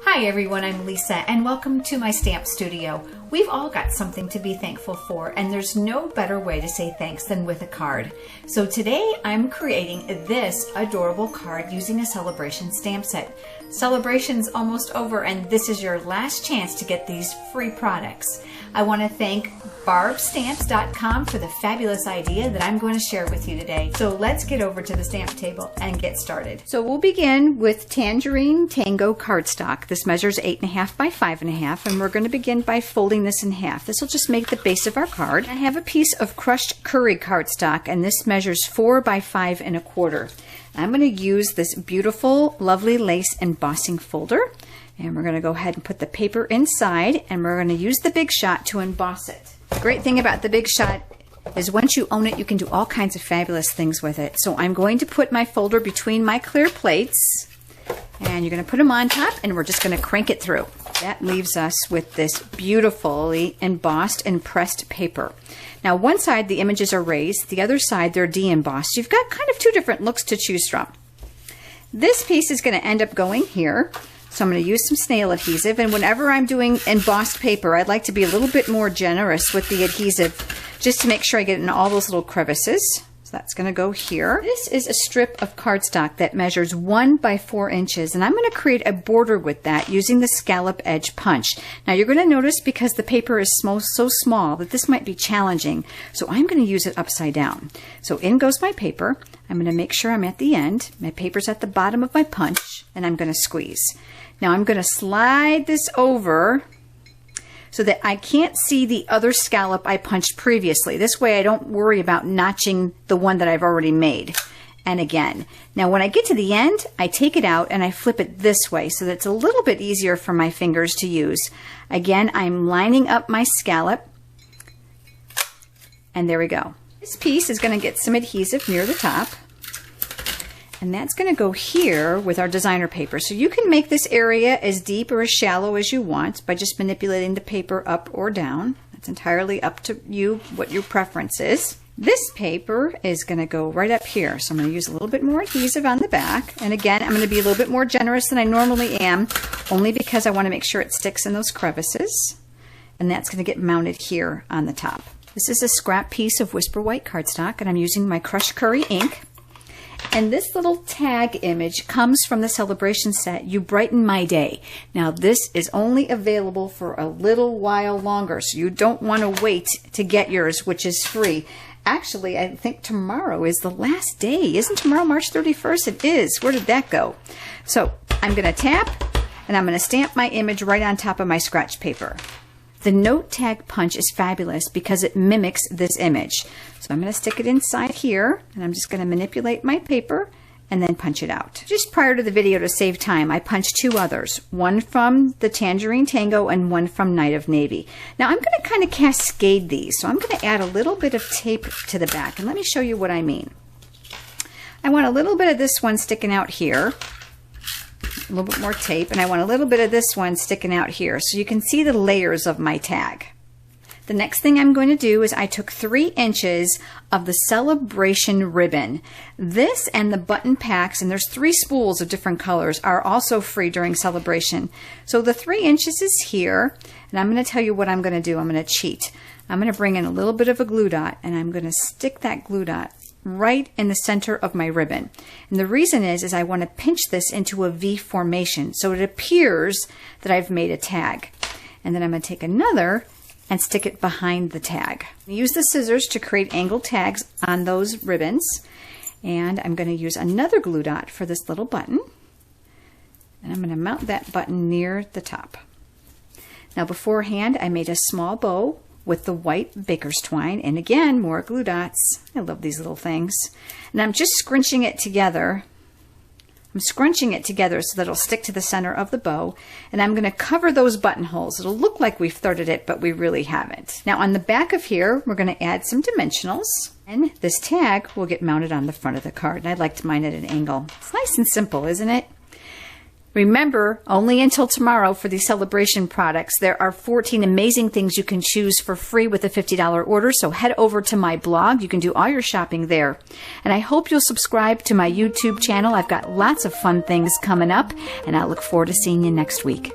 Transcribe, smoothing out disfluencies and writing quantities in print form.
Hi everyone, I'm Lisa and welcome to my stamp studio. We've all got something to be thankful for, and there's no better way to say thanks than with a card. So today I'm creating this adorable card using a celebration stamp set. Celebration's almost over and this is your last chance to get these free products. I want to thank barbstamps.com for the fabulous idea that I'm going to share with you today. So let's get over to the stamp table and get started. So we'll begin with Tangerine Tango cardstock. This measures 8.5 by 5.5, and we're going to begin by folding this in half. This will just make the base of our card. I have a piece of crushed curry cardstock, and this measures 4 by 5.25. I'm going to use this beautiful, lovely lace embossing folder. And we're going to go ahead and put the paper inside, and we're going to use the Big Shot to emboss it. The great thing about the Big Shot is once you own it, you can do all kinds of fabulous things with it. So I'm going to put my folder between my clear plates, and you're going to put them on top, and we're just going to crank it through. That leaves us with this beautifully embossed and pressed paper. Now one side the images are raised, the other side they're de-embossed. You've got kind of two different looks to choose from. This piece is going to end up going here. So I'm going to use some snail adhesive, and whenever I'm doing embossed paper, I'd like to be a little bit more generous with the adhesive just to make sure I get in all those little crevices. So that's going to go here. This is a strip of cardstock that measures 1 by 4 inches, and I'm going to create a border with that using the scallop edge punch. Now you're going to notice because the paper is so small that this might be challenging, so I'm going to use it upside down. So in goes my paper. I'm going to make sure I'm at the end. My paper's at the bottom of my punch, and I'm going to squeeze. Now I'm going to slide this over so that I can't see the other scallop I punched previously. This way I don't worry about notching the one that I've already made. And again. Now when I get to the end, I take it out and I flip it this way so that it's a little bit easier for my fingers to use. Again, I'm lining up my scallop. And there we go. This piece is going to get some adhesive near the top. And that's going to go here with our designer paper. So you can make this area as deep or as shallow as you want by just manipulating the paper up or down. That's entirely up to you, what your preference is. This paper is going to go right up here. So I'm going to use a little bit more adhesive on the back. And again, I'm going to be a little bit more generous than I normally am, only because I want to make sure it sticks in those crevices. And that's going to get mounted here on the top. This is a scrap piece of Whisper White cardstock, and I'm using my crushed curry ink. And this little tag image comes from the celebration set, You Brighten My Day. Now this is only available for a little while longer, so you don't want to wait to get yours, which is free. Actually, I think tomorrow is the last day. Isn't tomorrow March 31st? It is. Where did that go? So I'm going to tap, and I'm going to stamp my image right on top of my scratch paper. The note tag punch is fabulous because it mimics this image. So I'm going to stick it inside here, and I'm just going to manipulate my paper and then punch it out. Just prior to the video, to save time, I punched 2 others, one from the Tangerine Tango and one from Night of Navy. Now I'm going to kind of cascade these, so I'm going to add a little bit of tape to the back, and let me show you what I mean. I want a little bit of this one sticking out here, a little bit more tape, and I want a little bit of this one sticking out here so you can see the layers of my tag. The next thing I'm going to do is I took 3 inches of the celebration ribbon. This and the button packs, and there's 3 spools of different colors, are also free during celebration. So the 3 inches is here, and I'm going to tell you what I'm going to do. I'm going to cheat. I'm going to bring in a little bit of a glue dot, and I'm going to stick that glue dot right in the center of my ribbon. And the reason is I want to pinch this into a V formation so it appears that I've made a tag. And then I'm going to take another and stick it behind the tag. Use the scissors to create angled tags on those ribbons. And I'm going to use another glue dot for this little button. And I'm going to mount that button near the top. Now beforehand I made a small bow with the white baker's twine, and again, more glue dots. I love these little things. And I'm just scrunching it together. I'm scrunching it together so that it'll stick to the center of the bow, and I'm going to cover those buttonholes. It'll look like we've threaded it, but we really haven't. Now on the back of here, we're going to add some dimensionals, and this tag will get mounted on the front of the card, and I like to mine at an angle. It's nice and simple, isn't it? Remember, only until tomorrow for these celebration products, there are 14 amazing things you can choose for free with a $50 order. So head over to my blog. You can do all your shopping there. And I hope you'll subscribe to my YouTube channel. I've got lots of fun things coming up, and I look forward to seeing you next week.